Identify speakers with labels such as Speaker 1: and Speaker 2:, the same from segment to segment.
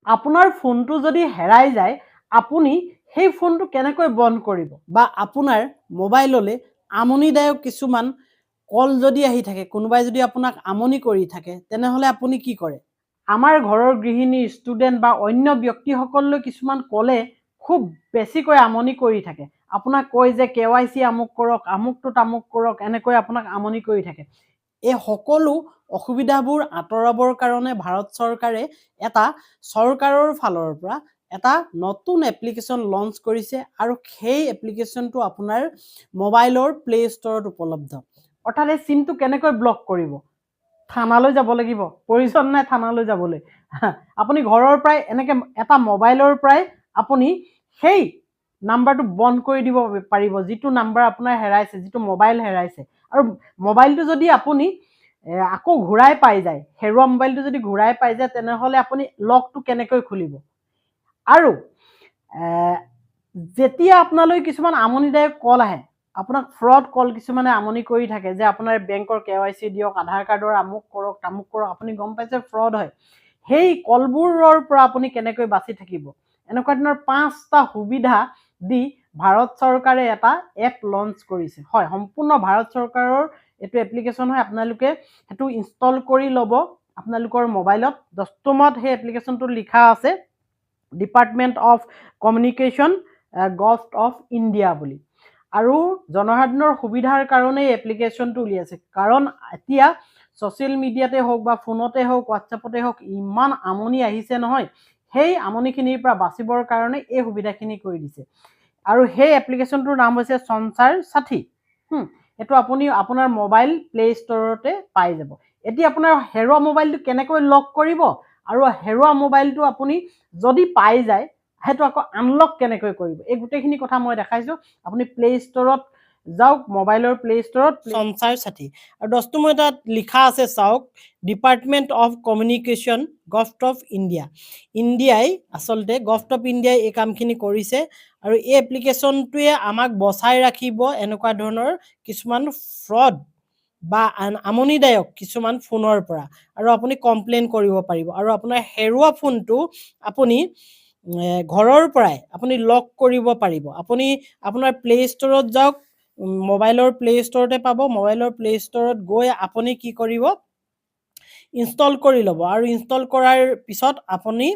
Speaker 1: আপোনাৰ ফোনটো যদি হেৰাই যায় আপুনি সেই ফোনটো কেনেকৈ বন্ধ কৰিব বা আপোনাৰ মোবাইললৈ আমনিদায়ক কিছুমান কল যদি আহি থাকে কোনোবাই যদি আপোনাক আমনি কৰি থাকে তেনেহ'লে আপুনি কি কৰে আমাৰ ঘৰৰ গৃহিণী ষ্টুডেণ্ট বা অন্য ব্যক্তিসকললৈ কিছুমান কলে খুব বেছিকৈ আমনি কৰি থাকে আপোনাক কয় যে KYC আমুক কৰক আমুকটো তামুক কৰক এনেকৈ আপোনাক আমনি কৰি থাকে এই সকলো অসুবিধাবোৰ আঁতৰাবৰ কাৰণে ভাৰত চৰকাৰে এটা চৰকাৰৰ ফালৰ পৰা এটা নতুন এপ্লিকেশ্যন লঞ্চ কৰিছে আৰু সেই এপ্লিকেশ্যনটো আপোনাৰ মোবাইলৰ প্লে ষ্টৰত উপলব্ধ অৰ্থাৎ এই চিমটো কেনেকৈ ব্লক কৰিব থানালৈ যাব লাগিব প্ৰয়োজন নাই থানালৈ যাবলৈ আপুনি ঘৰৰ পৰাই এনেকৈ এটা মোবাইলৰ পৰাই আপুনি সেই নাম্বাৰটো বন্ধ কৰি দিব পাৰিব যিটো নাম্বাৰ আপোনাৰ হেৰাইছে যিটো মোবাইল হেৰাইছে আৰু মোবাইলটো যদি আপুনি আকৌ ঘূৰাই পাই যায় হেৰুৱা মোবাইলটো যদি ঘূৰাই পাই যায় তেনেহ'লে আপুনি লকটো কেনেকৈ খুলিব আৰু যেতিয়া আপোনালৈ কিছুমান আমনিদায়ক কল আহে আপোনাক ফ্ৰড কল কিছুমানে আমনি কৰি থাকে যে আপোনাৰ বেংকৰ KYC দিয়ক আধাৰ কাৰ্ডৰ আমুক কৰক তামুক কৰক আপুনি গম পাইছে ফ্ৰড হয় সেই কলবোৰৰ পৰা আপুনি কেনেকৈ বাচি থাকিব এনেকুৱা ধৰণৰ 5টা সুবিধা দি ভাৰত চৰকাৰে এটা এপ লঞ্চ কৰিছে হয় সম্পূৰ্ণ ভাৰত চৰকাৰৰ এটো এপ্লিকেশ্যন হয় আপোনালোকে হেতু ইনষ্টল কৰি ল'ব আপোনালোকৰ মোবাইলত দস্তমত হে এপ্লিকেশ্যনটো লিখা আছে department of communication government of India বুলি আৰু জনসাধাৰণৰ সুবিধাৰ কাৰণে এপ্লিকেশ্যনটো উলিয়াইছে কাৰণ এতিয়া ছ'চিয়েল মিডিয়াতে হওক বা ফোনতে হওক হোৱাটছএপতে হওক ইমান আমনি আহিছে নহয় সেই আমনিখিনিৰ পৰা বাচিবৰ কাৰণে এই সুবিধাখিনি কৰি দিছে আৰু সেই এপ্লিকেশ্যনটোৰ নাম হৈছে সঞ্চাৰ সাথী এইটো আপুনি আপোনাৰ মোবাইল প্লে ষ্টৰতে পাই যাব এতিয়া আপোনাৰ হেৰুৱা মোবাইলটো কেনেকৈ লক কৰিব আৰু হেৰুৱা মোবাইলটো আপুনি যদি পাই যায় হেতু আকৌ আনলক কেনেকৈ কৰিব এই গুটেখিনি কথা মই দেখাইছো আপুনি প্লে ষ্টৰত যাওক মোবাইলৰ প্লে ষ্টৰত সঞ্চাৰ সাথী আৰু দস্তমত তাত লিখা আছে চাওক department of communication government of India ইণ্ডিয়াই আচলতে গভৰ্নমেণ্ট অফ ইণ্ডিয়াই এই কামখিনি কৰিছে আৰু এই এপ্লিকেশ্যনটোৱে আমাক বচাই ৰাখিব এনেকুৱা ধৰণৰ কিছুমান ফ্ৰড বা আমনিদায়ক কিছুমান ফোনৰ পৰা আৰু আপুনি কমপ্লেইন কৰিব পাৰিব আৰু আপোনাৰ হেৰুৱা ফোনটো আপুনি ঘৰৰ পৰাই আপুনি লক কৰিব পাৰিব আপুনি আপোনাৰ প্লে ষ্টৰত যাওক মোবাইলৰ প্লে ষ্টৰতে পাব মোবাইলৰ প্লে ষ্টৰত গৈ আপুনি কি কৰিব ইনষ্টল কৰি ল'ব আৰু ইনষ্টল কৰাৰ পিছত আপুনি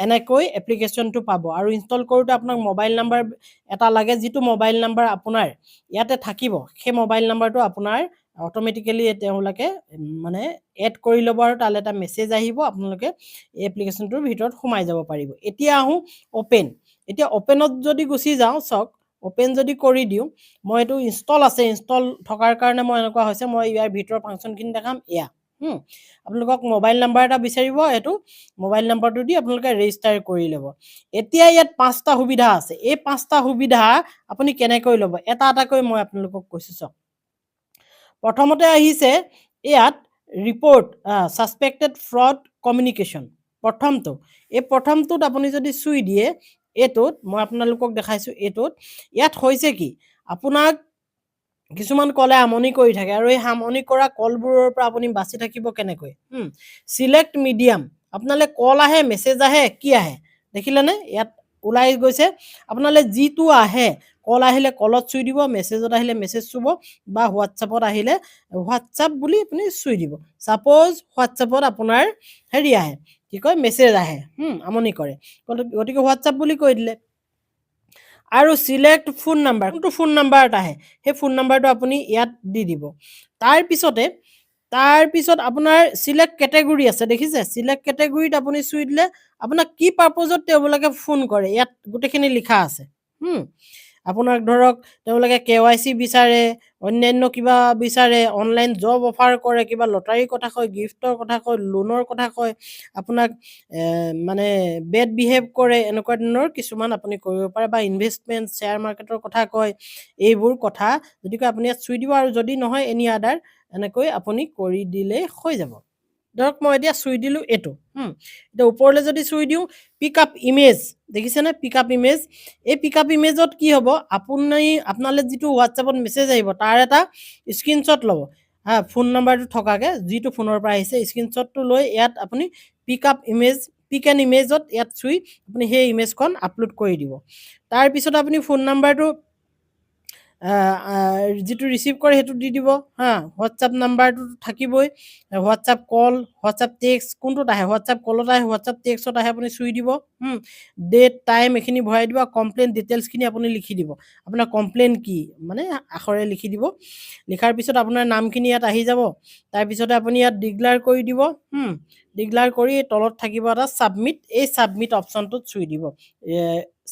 Speaker 1: এনেকৈ এপ্লিকেশ্যনটো পাব আৰু ইনষ্টল কৰোঁতে আপোনাক মোবাইল নাম্বাৰ এটা লাগে যিটো মোবাইল নাম্বাৰ আপোনাৰ ইয়াতে থাকিব সেই মোবাইল নাম্বাৰটো আপোনাৰ অটোমেটিক্যালি তেওঁলোকে মানে এড কৰি ল'ব আৰু তালে এটা মেছেজ আহিব আপোনালোকে এই এপ্লিকেশ্যনটোৰ ভিতৰত সোমাই যাব পাৰিব এতিয়া আহোঁ ওপেন এতিয়া ওপেনত যদি গুচি যাওঁ চাওক ওপেন যদি কৰি দিওঁ মই এইটো ইনষ্টল আছে ইনষ্টল থকাৰ কাৰণে মই এনেকুৱা হৈছে মই ইয়াৰ ভিতৰৰ ফাংচনখিনি দেখাম এয়া আপোনালোকক মোবাইল নাম্বাৰ এটা বিচাৰিব এইটো মোবাইল নাম্বাৰটো দি আপোনালোকে ৰেজিষ্টাৰ কৰি ল'ব এতিয়া ইয়াত 5টা সুবিধা আছে এই 5টা সুবিধা আপুনি কেনেকৈ ল'ব এটা এটাকৈ মই আপোনালোকক কৈছো চাওক প্ৰথমতে আহিছে ইয়াত ৰিপৰ্ট সাসপেক্টেড ফ্ৰড কমিউনিকেশ্যন প্ৰথমটো এই প্ৰথমটোত আপুনি যদি চুই দিয়ে এটোত মই আপোনালোকক দেখাইছো এটোত ইয়াত হৈছে কি আপোনাক কিছুমান কলে আমনি কৰি থাকে আৰু এই আমনি কৰা কলবোৰৰ পৰা আপুনি বাচি থাকিব কেনেকৈ সিলেক্ট মিডিয়াম আপোনালে কল আহে মেছেজ আহে কি আহে দেখিলেনে ইয়াত ওলাই গৈছে আপোনালে যিটো আহে কল আহিলে কলত চুই দিব মেছেজত আহিলে মেছেজ চুব বা হোৱাটছএপত আহিলে হোৱাটছএপ বুলি আপুনি চুই দিব সাপোজ হোৱাটছএপত আপোনাৰ হেৰি আহে কি কয় মেছেজ আহে আমনি কৰে গতিকে হোৱাটছএপ বুলি কৈ দিলে আৰু সিলেক্ট ফোন নাম্বাৰ কোনটো ফোন নাম্বাৰত আহে সেই ফোন নাম্বাৰটো আপুনি ইয়াত দি দিব তাৰ পিছত আপোনাৰ সিলেক্ট ক্যাটাগৰী আছে দেখিছে সিলেক্ট ক্যাটাগৰীত আপুনি চুই দিলে আপোনাক কি পাৰপজত তেওঁলোকে ফোন কৰে ইয়াত গুটেখিনি লিখা আছে আপোনাক ধৰক তেওঁলোকে KYC বিচাৰে অন্যান্য কিবা বিচাৰে অনলাইন জব অফাৰ কৰে কিবা লটাৰী কথা কয় গিফটৰ কথা কয় লোনৰ কথা কয় আপোনাক মানে বেড বিহেভ কৰে এনেকুৱা ধৰণৰ কিছুমান আপুনি কৰিব পাৰে বা ইনভেষ্টমেন্ট শেয়াৰ মাৰ্কেটৰ কথা কয় এইবোৰ কথা যদি আপুনি ইয়াত চুই দিব আৰু যদি নহয় এনি আদাৰ এনেকৈ আপুনি কৰি দিলে হৈ যাব ধৰক মই এতিয়া চুই দিলো এটো এটা ওপৰলৈ যদি চুই দিও পিক আপ ইমেজ দেখিছেনে পিক আপ ইমেজ এই পিক আপ ইমেজত কি হ'ব আপোনালে যিটো হোৱাটছএপত মেছেজ আহিব তাৰ এটা স্ক্ৰিনশ্বট ল'ব ফোন নাম্বাৰটো থকাকে যিটো ফোনৰ পৰা আহিছে স্ক্ৰিনশ্বটটো লৈ ইয়াত আপুনি পিক আপ ইমেজ পিক এন ইমেজত ইয়াত চুই আপুনি সেই ইমেজখন আপলোড কৰি দিব। তাৰপিছত আপুনি ফোন নাম্বাৰটো যিটো ৰিচিভ কৰে সেইটো দি দিব হা। হোৱাটছআপ নাম্বাৰটো থাকিবই, হোৱাটছআপ কল, হোৱাটছআপ টেক্সট কোনটোত আহে, হোৱাটছআপ কলত আহে, হোৱাটছআপ টেক্সটত আহে, আপুনি চুই দিব। ডেট টাইম এইখিনি ভৰাই দিব। কমপ্লেইন ডিটেইলছখিনি আপুনি লিখি দিব, আপোনাৰ কমপ্লেইন কি মানে আখৰে লিখি দিব। লিখাৰ পিছত আপোনাৰ নামখিনি ইয়াত আহি যাব। তাৰপিছতে আপুনি ইয়াত ডিক্লেয়াৰ কৰি দিব। ডিক্লেয়াৰ কৰি তলত থাকিব এটা ছাবমিট, এই ছাবমিট অপশ্যনটোত চুই দিব,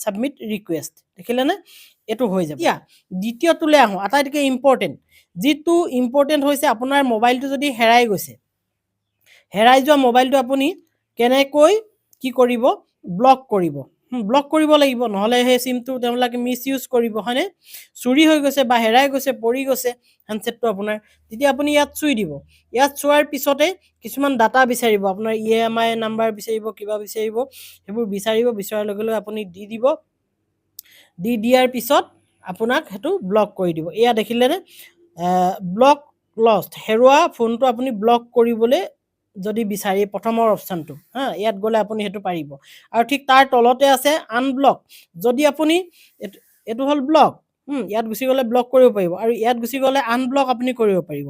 Speaker 1: ছাবমিট ৰিকুৱেষ্ট, দেখিলেনে? এইটো হৈ যাব। এতিয়া দ্বিতীয়টোলৈ আহোঁ, আটাইতকৈ ইম্পৰ্টেণ্ট। যিটো ইম্পৰ্টেণ্ট হৈছে আপোনাৰ মোবাইলটো যদি হেৰাই গৈছে, হেৰাই যোৱা মোবাইলটো আপুনি কেনেকৈ কি কৰিব, ব্লক কৰিব। ব্লক কৰিব লাগিব, নহ'লে সেই চিমটো তেওঁলোকে মিছ ইউজ কৰিব, হয়নে? চুৰি হৈ গৈছে বা হেৰাই গৈছে, পৰি গৈছে হেণ্ডছেটটো আপোনাৰ, তেতিয়া আপুনি ইয়াত চুই দিব। ইয়াত চোৱাৰ পিছতে কিছুমান ডাটা বিচাৰিব, আপোনাৰ EMI নাম্বাৰ বিচাৰিব, কিবা বিচাৰিব, সেইবোৰ বিচাৰিব। বিচৰাৰ লগে লগে আপুনি দি দিব। দি দিয়াৰ পিছত আপোনাক সেইটো ব্লক কৰি দিব। এয়া দেখিলেনে? ব্লক লষ্ট, হেৰুৱা ফোনটো আপুনি ব্লক কৰিবলৈ যদি বিচাৰি প্ৰথমৰ অপশ্যনটো হা, ইয়াত গ'লে আপুনি সেইটো পাৰিব। আৰু ঠিক তাৰ তলতে আছে আনব্লক। যদি আপুনি এইটো হ'ল ব্লক, ইয়াত গুচি গ'লে ব্লক কৰিব পাৰিব, আৰু ইয়াত গুচি গ'লে আনব্লক আপুনি কৰিব পাৰিব।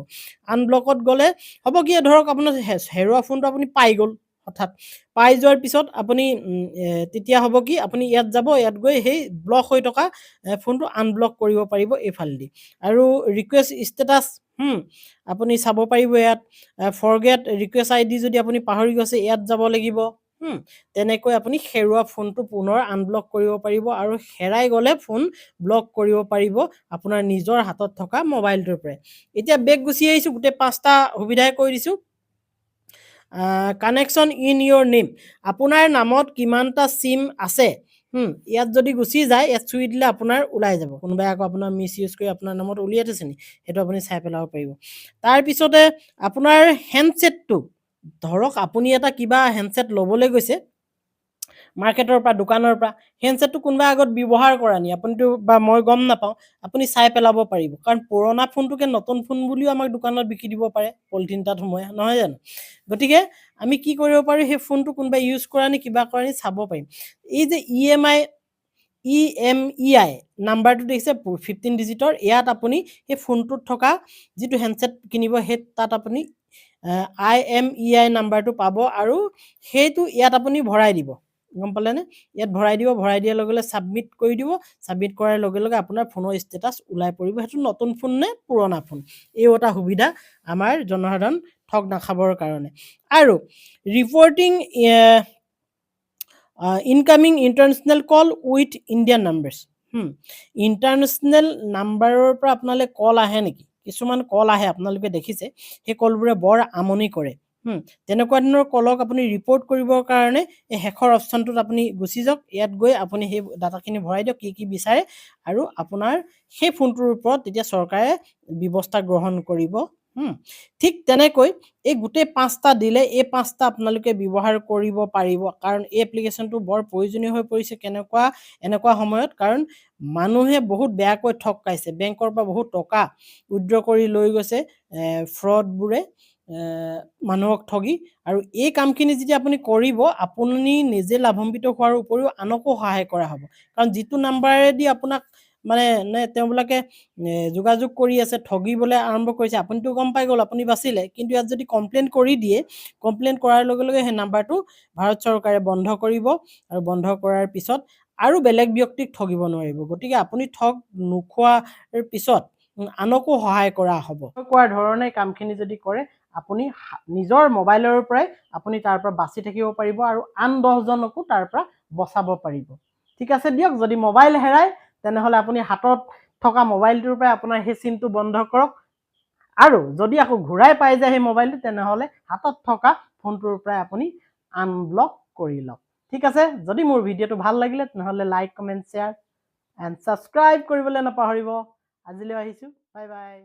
Speaker 1: আনব্লকত গ'লে হ'ব কি, ধৰক আপোনাৰ হেৰুৱা ফোনটো আপুনি পাই গ'ল, হঠাৎ পাই যোৱাৰ পিছত আপুনি তেতিয়া হ'ব কি, আপুনি ইয়াত যাব, ইয়াত গৈ সেই ব্লক হৈ থকা ফোনটো আনব্লক কৰিব পাৰিব এইফালেদি। আৰু ৰিকুৱেষ্ট ষ্টেটাছ আপুনি চাব পাৰিব ইয়াত। ফৰগেট ৰিকুৱেষ্ট ID যদি আপুনি পাহৰি গৈছে, ইয়াত যাব লাগিব। তেনেকৈ আপুনি হেৰুৱা ফোনটো পুনৰ আনব্লক কৰিব পাৰিব, আৰু হেৰাই গ'লে ফোন ব্লক কৰিব পাৰিব আপোনাৰ নিজৰ হাতত থকা মোবাইলটোৰ পৰাই। এতিয়া বেক গুচি আহিছোঁ, গোটেই 5টা সুবিধাই কৈ দিছোঁ। কানেকশ্যন ইন ইয়'ৰ নেম, আপোনাৰ নামত কিমানটা চিম আছে, ইয়াত যদি গুচি যায়, ইয়াত চুই দিলে আপোনাৰ ওলাই যাব। কোনোবাই আকৌ আপোনাৰ মিছ ইউজ কৰি আপোনাৰ নামত উলিয়াই থৈছে নি, সেইটো আপুনি চাই পেলাব পাৰিব। তাৰপিছতে আপোনাৰ হেণ্ডছেটটো, ধৰক আপুনি এটা কিবা হেণ্ডছেট ল'বলৈ গৈছে মাৰ্কেটৰ পৰা, দোকানৰ পৰা, হেণ্ডছেটটো কোনোবা আগত ব্যৱহাৰ কৰা নি আপুনিতো, বা মই গম নাপাওঁ, আপুনি চাই পেলাব পাৰিব। কাৰণ পুৰণা ফোনটোকে নতুন ফোন বুলিও আমাক দোকানত বিকি দিব পাৰে, পলিথিন তাত সোমোৱাই, নহয় জানো? গতিকে আমি কি কৰিব পাৰোঁ, সেই ফোনটো কোনোবাই ইউজ কৰা নি, কিবা কৰা নি চাব পাৰিম। এই যে EMEI নাম্বাৰটো দেখিছে 15 ডিজিটৰ, ইয়াত আপুনি সেই ফোনটোত থকা যিটো হেণ্ডছেট কিনিব, সেই তাত আপুনি IMEI নাম্বাৰটো পাব, আৰু সেইটো ইয়াত আপুনি ভৰাই দিব, গম পালেনে? ইয়াত ভৰাই দিব। ভৰাই দিয়াৰ লগে লগে ছাবমিট কৰি দিব। ছাবমিট কৰাৰ লগে লগে আপোনাৰ ফোনৰ ষ্টেটাছ ওলাই পৰিব, সেইটো নতুন ফোন নে পুৰণা ফোন। এইও এটা সুবিধা আমাৰ জনসাধাৰণ ঠগ নাখাবৰ কাৰণে। আৰু reporting incoming international call with Indian numbers, international নাম্বাৰৰ পৰা আপোনালৈ কল আহে নেকি? কিছুমান কল আহে, আপোনালোকে দেখিছে, সেই কলবোৰে বৰ আমনি কৰে। তেনেকুৱা ধৰণৰ কলক আপুনি ৰিপৰ্ট কৰিবৰ কাৰণে এই শেষৰ অপশ্যনটোত আপুনি গুচি যাওক। ইয়াত গৈ আপুনি সেই ডাটাখিনি ভৰাই দিয়ক, কি কি বিচাৰে, আৰু আপোনাৰ সেই ফোনটোৰ ওপৰত তেতিয়া চৰকাৰে ব্যৱস্থা গ্ৰহণ কৰিব। ঠিক তেনেকৈ এই গোটেই 5টা দিলে, এই 5টা আপোনালোকে ব্যৱহাৰ কৰিব পাৰিব, কাৰণ এই এপ্লিকেশ্যনটো বৰ প্ৰয়োজনীয় হৈ পৰিছে। এনেকুৱা সময়ত, কাৰণ মানুহে বহুত বেয়াকৈ ঠগ খাইছে, বেংকৰ পৰা বহুত টকা উইথড্ৰ কৰি লৈ গৈছে ফ্ৰডবোৰে মানুহক ঠগি। আৰু এই কামখিনি যেতিয়া আপুনি কৰিব, আপুনি নিজে লাভান্বিত হোৱাৰ উপৰিও আনকো সহায় কৰা হ'ব। কাৰণ যিটো নাম্বাৰেদি আপোনাক মানে তেওঁবিলাকে যোগাযোগ কৰি আছে, ঠগিবলৈ আৰম্ভ কৰিছে, আপুনিতো গম পাই গ'ল, আপুনি বাচিলে। কিন্তু ইয়াত যদি কমপ্লেইন কৰি দিয়ে, কমপ্লেইন কৰাৰ লগে লগে সেই নাম্বাৰটো ভাৰত চৰকাৰে বন্ধ কৰিব, আৰু বন্ধ কৰাৰ পিছত আৰু বেলেগ ব্যক্তিক ঠগিব নোৱাৰিব। গতিকে আপুনি ঠগ নোখোৱাৰ পিছত আনকো সহায় কৰা হ'ব। কোৱাৰ ধৰণে কামখিনি যদি কৰে, আপুনি নিজৰ মোবাইলৰ পৰাই আপুনি তাৰ পৰা বাচি থাকিব পাৰিব, আৰু আন 10জনকো তাৰ পৰা বচাব পাৰিব। ঠিক আছে দিয়ক। যদি মোবাইল হেৰায়, তেনেহ'লে আপুনি হাতত থকা মোবাইলটোৰ পৰাই আপোনাৰ সেই চিমটো বন্ধ কৰক, আৰু যদি আকৌ ঘূৰাই পাই যায় সেই মোবাইলটো, তেনেহ'লে হাতত থকা ফোনটোৰ পৰাই আপুনি আনব্লক কৰি লওক। ঠিক আছে। যদি মোৰ ভিডিঅ'টো ভাল লাগিলে, তেনেহ'লে like, comment, share and subscribe কৰিবলৈ নাপাহৰিব। আজিলৈ আহিছোঁ, বাই বাই।